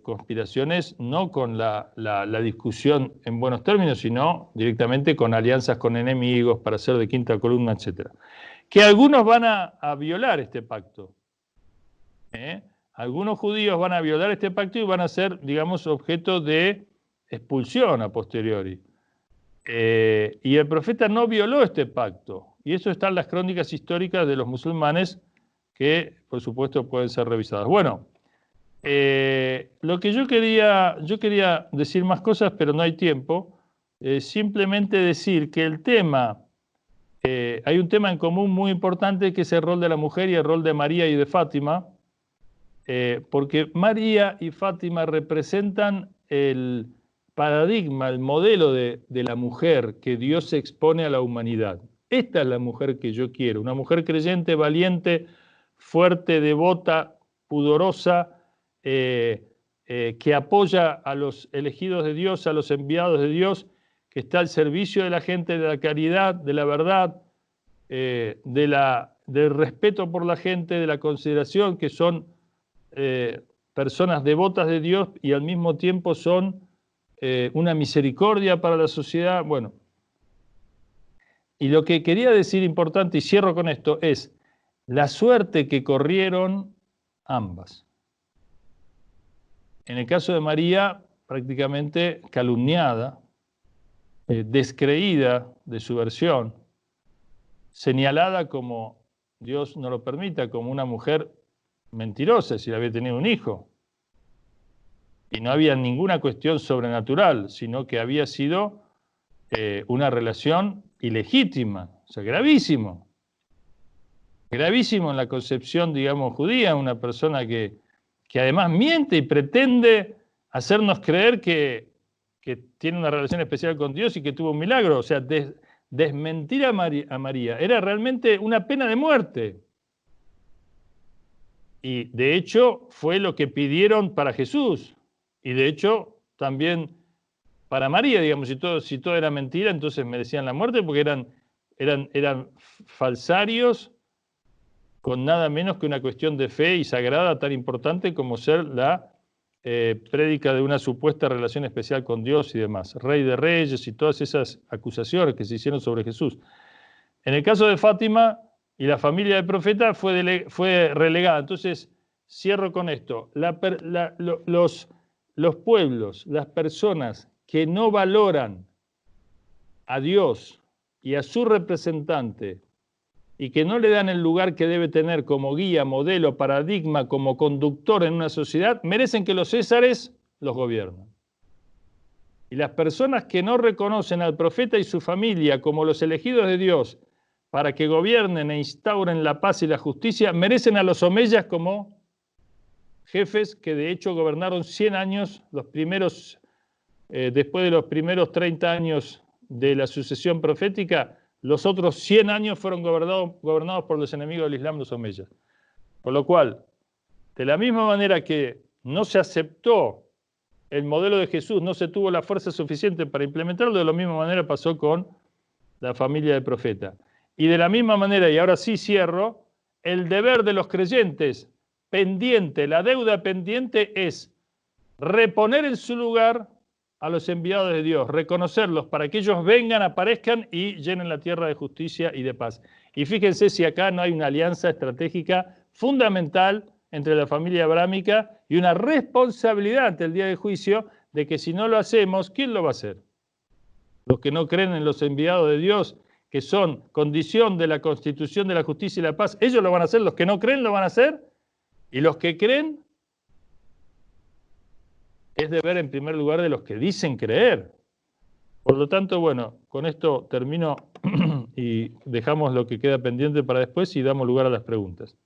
Conspiraciones no con la discusión en buenos términos, sino directamente con alianzas con enemigos para hacer de quinta columna, etc. Que algunos van a violar este pacto. Algunos judíos van a violar este pacto y van a ser, digamos, objeto de expulsión a posteriori. Y el profeta no violó este pacto. Y eso está en las crónicas históricas de los musulmanes que, por supuesto, pueden ser revisadas. Bueno, lo que yo quería decir más cosas, pero no hay tiempo. Simplemente decir que el tema, hay un tema en común muy importante que es el rol de la mujer y el rol de María y de Fátima, porque María y Fátima representan el paradigma, el modelo de la mujer que Dios expone a la humanidad. Esta es la mujer que yo quiero, una mujer creyente, valiente, fuerte, devota, pudorosa, que apoya a los elegidos de Dios, a los enviados de Dios, que está al servicio de la gente, de la caridad, de la verdad, del respeto por la gente, de la consideración, que son personas devotas de Dios y al mismo tiempo son una misericordia para la sociedad. Bueno, y lo que quería decir importante, y cierro con esto, es la suerte que corrieron ambas. En el caso de María, prácticamente calumniada, descreída de su versión, señalada como, Dios no lo permita, como una mujer mentirosa, si había tenido un hijo. Y no había ninguna cuestión sobrenatural, sino que había sido una relación ilegítima, o sea, gravísimo. Gravísimo en la concepción, digamos, judía, una persona que además miente y pretende hacernos creer que tiene una relación especial con Dios y que tuvo un milagro. O sea, desmentir a María era realmente una pena de muerte. Y de hecho fue lo que pidieron para Jesús. Y de hecho también para María, digamos, si todo era mentira, entonces merecían la muerte porque eran falsarios con nada menos que una cuestión de fe y sagrada tan importante como ser la prédica de una supuesta relación especial con Dios y demás, Rey de Reyes y todas esas acusaciones que se hicieron sobre Jesús. En el caso de Fátima y la familia del profeta fue relegada. Entonces, cierro con esto. Los pueblos, las personas que no valoran a Dios y a su representante y que no le dan el lugar que debe tener como guía, modelo, paradigma, como conductor en una sociedad, merecen que los césares los gobiernen. Y las personas que no reconocen al profeta y su familia como los elegidos de Dios para que gobiernen e instauren la paz y la justicia, merecen a los omeyas como jefes que de hecho gobernaron 100 años, después de los primeros 30 años de la sucesión profética, los otros 100 años fueron gobernados por los enemigos del Islam, los omeyas. Por lo cual, de la misma manera que no se aceptó el modelo de Jesús, no se tuvo la fuerza suficiente para implementarlo, de la misma manera pasó con la familia del profeta. Y de la misma manera, y ahora sí cierro, el deber de los creyentes pendiente, la deuda pendiente es reponer en su lugar a los enviados de Dios, reconocerlos para que ellos vengan, aparezcan y llenen la tierra de justicia y de paz. Y fíjense si acá no hay una alianza estratégica fundamental entre la familia abrámica y una responsabilidad ante el día del juicio de que si no lo hacemos, ¿quién lo va a hacer? Los que no creen en los enviados de Dios, que son condición de la constitución de la justicia y la paz, ellos lo van a hacer, los que no creen lo van a hacer, y los que creen es deber en primer lugar de los que dicen creer. Por lo tanto, bueno, con esto termino y dejamos lo que queda pendiente para después y damos lugar a las preguntas.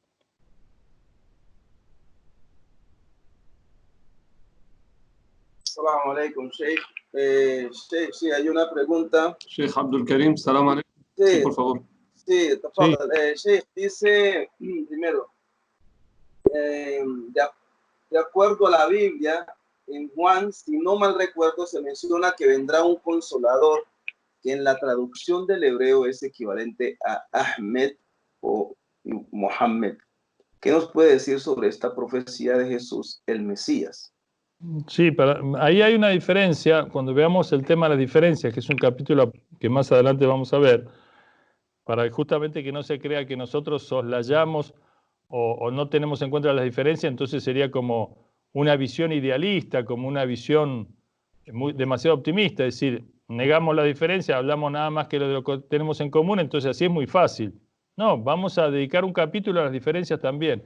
Assalamu alaikum, Sheikh. Sheikh, sí, hay una pregunta. Sheikh Abdul Karim, salam alaikum. Sí, por favor. Sí, Sheikh, dice primero, de acuerdo a la Biblia, en Juan, si no mal recuerdo, se menciona que vendrá un consolador que en la traducción del hebreo es equivalente a Ahmed o Mohammed. ¿Qué nos puede decir sobre esta profecía de Jesús, el Mesías? Sí, ahí hay una diferencia, cuando veamos el tema de las diferencias, que es un capítulo que más adelante vamos a ver, para justamente que no se crea que nosotros soslayamos o no tenemos en cuenta las diferencias, entonces sería como una visión idealista, como una visión demasiado optimista, es decir, negamos la diferencia, hablamos nada más que lo que tenemos en común, entonces así es muy fácil. No, vamos a dedicar un capítulo a las diferencias también,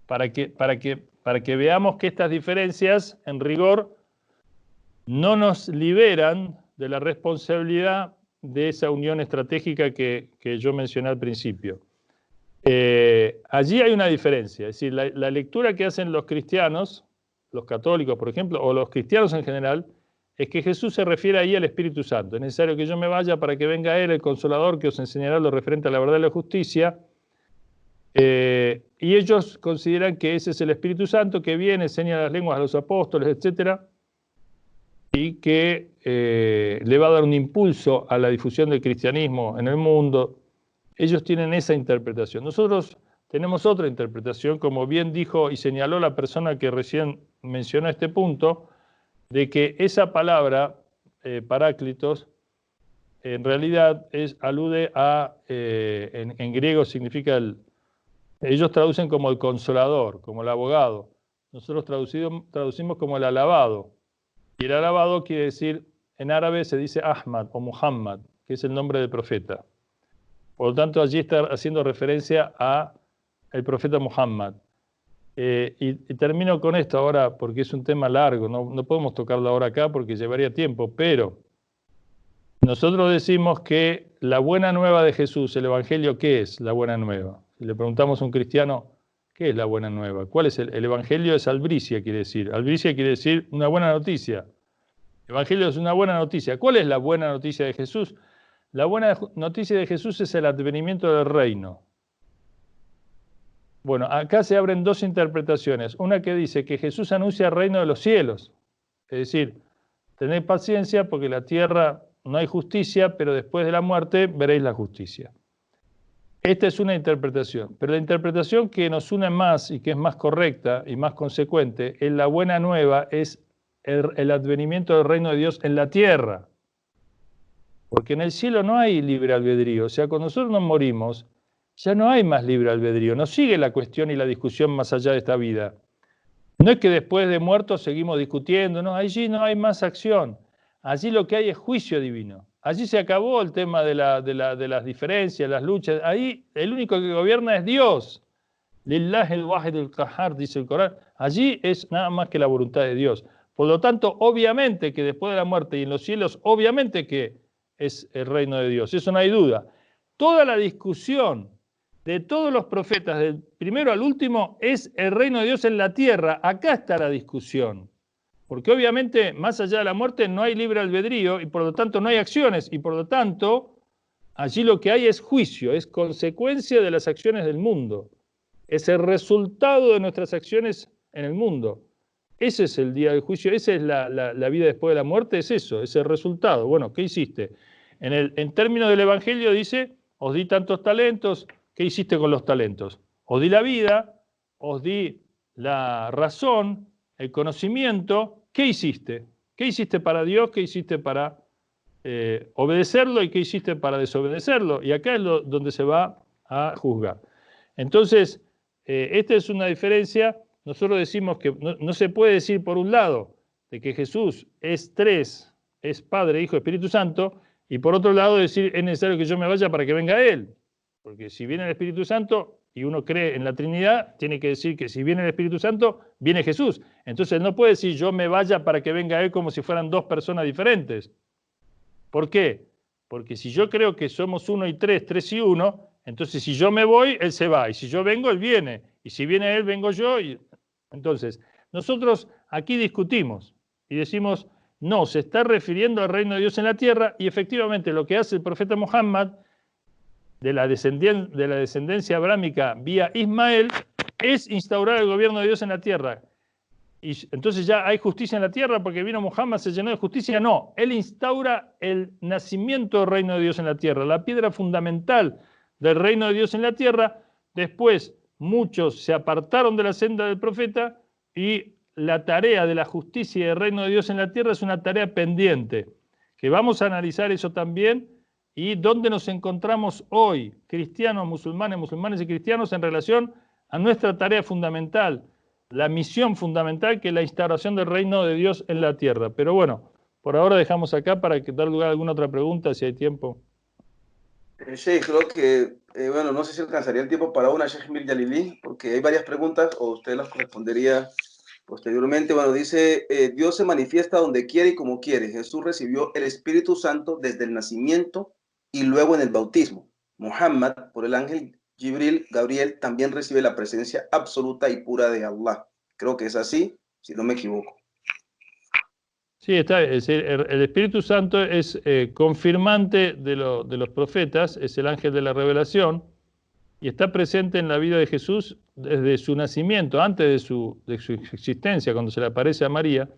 para que veamos que estas diferencias, en rigor, no nos liberan de la responsabilidad de esa unión estratégica que yo mencioné al principio. Allí hay una diferencia, es decir, la lectura que hacen los cristianos, los católicos, por ejemplo, o los cristianos en general, es que Jesús se refiere ahí al Espíritu Santo. Es necesario que yo me vaya para que venga Él, el Consolador, que os enseñará lo referente a la verdad y la justicia. Y ellos consideran que ese es el Espíritu Santo que viene, enseña las lenguas a los apóstoles, etc. Y que le va a dar un impulso a la difusión del cristianismo en el mundo. Ellos tienen esa interpretación. Nosotros tenemos otra interpretación, como bien dijo y señaló la persona que recién mencionó este punto, de que esa palabra, paráclitos, en realidad alude a, en griego significa ellos traducen como el consolador, como el abogado. Nosotros traducimos como el alabado. Y el alabado quiere decir, en árabe se dice Ahmad o Muhammad, que es el nombre del profeta. Por lo tanto, allí está haciendo referencia a el profeta Muhammad. Y termino con esto ahora porque es un tema largo, no podemos tocarlo ahora acá porque llevaría tiempo, pero nosotros decimos que la buena nueva de Jesús, el Evangelio, ¿qué es la buena nueva? Si le preguntamos a un cristiano, ¿qué es la buena nueva? ¿Cuál es el Evangelio? Es albricia, quiere decir. Albricia quiere decir una buena noticia. El Evangelio es una buena noticia. ¿Cuál es la buena noticia de Jesús? La buena noticia de Jesús es el advenimiento del reino. Bueno, acá se abren dos interpretaciones. Una que dice que Jesús anuncia el reino de los cielos. Es decir, tened paciencia porque en la tierra no hay justicia, pero después de la muerte veréis la justicia. Esta es una interpretación. Pero la interpretación que nos une más y que es más correcta y más consecuente es la buena nueva, es el advenimiento del reino de Dios en la tierra. Porque en el cielo no hay libre albedrío. O sea, cuando nosotros nos morimos, ya no hay más libre albedrío, no sigue la cuestión y la discusión más allá de esta vida. No es que después de muertos seguimos discutiendo, no, allí no hay más acción. Allí lo que hay es juicio divino. allí se acabó el tema de las diferencias, las luchas. Ahí el único que gobierna es Dios. Lillah el-Wahid el-Qahhar, dice el Corán. Allí es nada más que la voluntad de Dios. Por lo tanto, obviamente que después de la muerte y en los cielos, obviamente que es el reino de Dios. Eso no hay duda. Toda la discusión de todos los profetas, del primero al último, es el reino de Dios en la tierra. Acá está la discusión. Porque obviamente, más allá de la muerte, no hay libre albedrío y por lo tanto no hay acciones. Y por lo tanto, allí lo que hay es juicio, es consecuencia de las acciones del mundo. Es el resultado de nuestras acciones en el mundo. Ese es el día del juicio, esa es la vida después de la muerte, es eso, es el resultado. Bueno, ¿qué hiciste? En términos del Evangelio dice, os di tantos talentos, ¿qué hiciste con los talentos? Os di la vida, os di la razón, el conocimiento, ¿qué hiciste? ¿Qué hiciste para Dios? ¿Qué hiciste para obedecerlo? ¿Y qué hiciste para desobedecerlo? Y acá es donde se va a juzgar. Entonces, esta es una diferencia. Nosotros decimos que no se puede decir por un lado de que Jesús es tres, es Padre, Hijo, Espíritu Santo, y por otro lado decir es necesario que yo me vaya para que venga Él. Porque si viene el Espíritu Santo y uno cree en la Trinidad, tiene que decir que si viene el Espíritu Santo, viene Jesús. Entonces no puede decir yo me vaya para que venga Él como si fueran dos personas diferentes. ¿Por qué? Porque si yo creo que somos uno y tres, tres y uno, entonces si yo me voy, Él se va. Y si yo vengo, Él viene. Y si viene Él, vengo yo. Entonces, nosotros aquí discutimos y decimos, no, se está refiriendo al reino de Dios en la tierra y efectivamente lo que hace el profeta Muhammad de la descendencia abrámica vía Ismael es instaurar el gobierno de Dios en la tierra. Y entonces ya hay justicia en la tierra porque vino Muhammad, se llenó de justicia. No, él instaura el nacimiento del reino de Dios en la tierra, la piedra fundamental del reino de Dios en la tierra. Después muchos se apartaron de la senda del profeta y la tarea de la justicia y del reino de Dios en la tierra es una tarea pendiente, que vamos a analizar eso también y dónde nos encontramos hoy, cristianos, musulmanes y cristianos, en relación a nuestra tarea fundamental, la misión fundamental que es la instauración del reino de Dios en la tierra. Pero bueno, por ahora dejamos acá para dar lugar a alguna otra pregunta, si hay tiempo. Sheikh, creo que, bueno, no sé si alcanzaría el tiempo para una, Sheikh Mir Jalili, porque hay varias preguntas, o usted las respondería posteriormente. Bueno, dice, Dios se manifiesta donde quiere y como quiere. Jesús recibió el Espíritu Santo desde el nacimiento y luego en el bautismo. Muhammad, por el ángel Gabriel, también recibe la presencia absoluta y pura de Allah. Creo que es así, si no me equivoco. Sí, está. Es decir, el Espíritu Santo es confirmante de los profetas, es el ángel de la revelación y está presente en la vida de Jesús desde su nacimiento, antes de su existencia, cuando se le aparece a María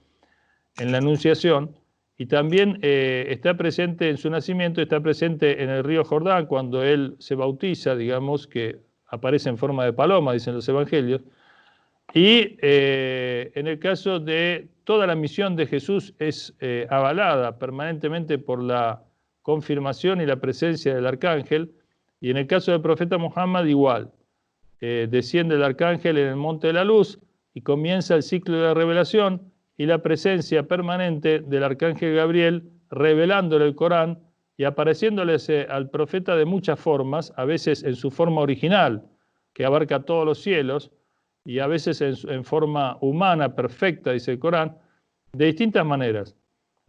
en la Anunciación, y también está presente en su nacimiento, está presente en el río Jordán, cuando él se bautiza, digamos, que aparece en forma de paloma, dicen los evangelios. Y en el caso de toda la misión de Jesús es avalada permanentemente por la confirmación y la presencia del arcángel, y en el caso del profeta Muhammad igual. Desciende el arcángel en el monte de la luz y comienza el ciclo de la revelación y la presencia permanente del arcángel Gabriel revelándole el Corán y apareciéndole al profeta de muchas formas, a veces en su forma original, que abarca todos los cielos, y a veces en forma humana, perfecta, dice el Corán, de distintas maneras.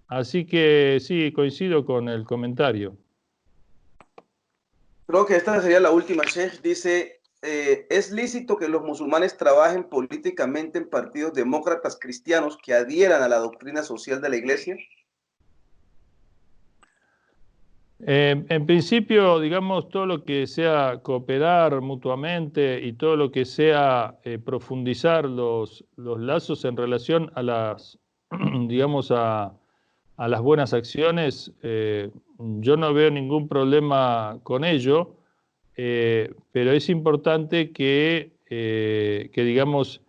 Así que sí, coincido con el comentario. Creo que esta sería la última, Sheikh. Dice, ¿es lícito que los musulmanes trabajen políticamente en partidos demócratas cristianos que adhieran a la doctrina social de la Iglesia? En principio, digamos, todo lo que sea cooperar mutuamente y todo lo que sea profundizar los lazos en relación a las, digamos, a las buenas acciones, yo no veo ningún problema con ello, pero es importante que digamos,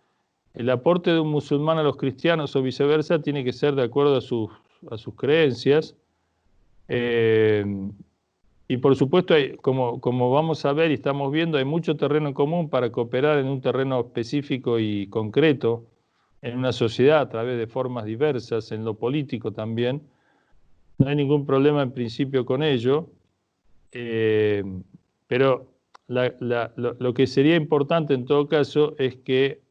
el aporte de un musulmán a los cristianos o viceversa tiene que ser de acuerdo a sus creencias. Y por supuesto, como vamos a ver y estamos viendo, hay mucho terreno en común para cooperar en un terreno específico y concreto en una sociedad a través de formas diversas, en lo político también. No hay ningún problema en principio con ello, pero lo que sería importante en todo caso es que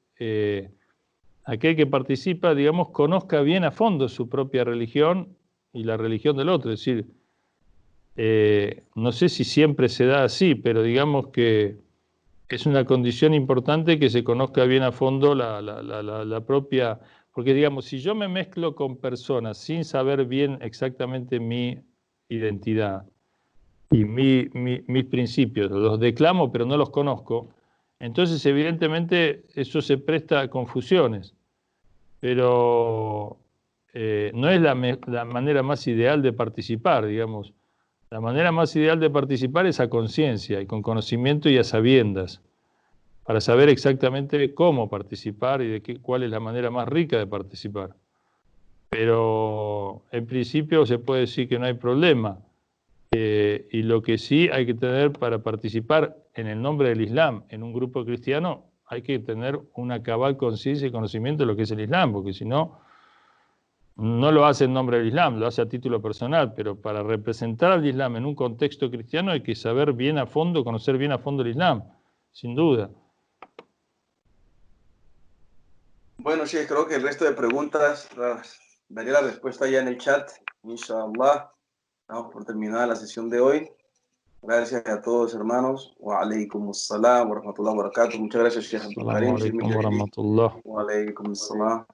aquel que participa, digamos, conozca bien a fondo su propia religión y la religión del otro. Es decir, no sé si siempre se da así, pero digamos que es una condición importante que se conozca bien a fondo la propia... Porque, digamos, si yo me mezclo con personas sin saber bien exactamente mi identidad y mis principios, los declamo pero no los conozco, entonces evidentemente eso se presta a confusiones. Pero no es la manera más ideal de participar, digamos. La manera más ideal de participar es a conciencia y con conocimiento y a sabiendas, para saber exactamente cómo participar y cuál es la manera más rica de participar. Pero en principio se puede decir que no hay problema. Y lo que sí hay que tener para participar en el nombre del Islam en un grupo cristiano, hay que tener una cabal conciencia y conocimiento de lo que es el Islam, porque si no, no lo hace en nombre del Islam, lo hace a título personal, pero para representar al Islam en un contexto cristiano hay que saber bien a fondo, conocer bien a fondo el Islam, sin duda. Bueno, sí, creo que el resto de preguntas daré la respuesta ya en el chat, inshallah. Damos por terminada la sesión de hoy. Gracias a todos, hermanos. Wa alaikum assalam wa rahmatullahi wa barakatuh. Muchas gracias, Sheikh Abdul Karim. Assalamu alaikum wa rahmatullah. Wa alaikum assalam.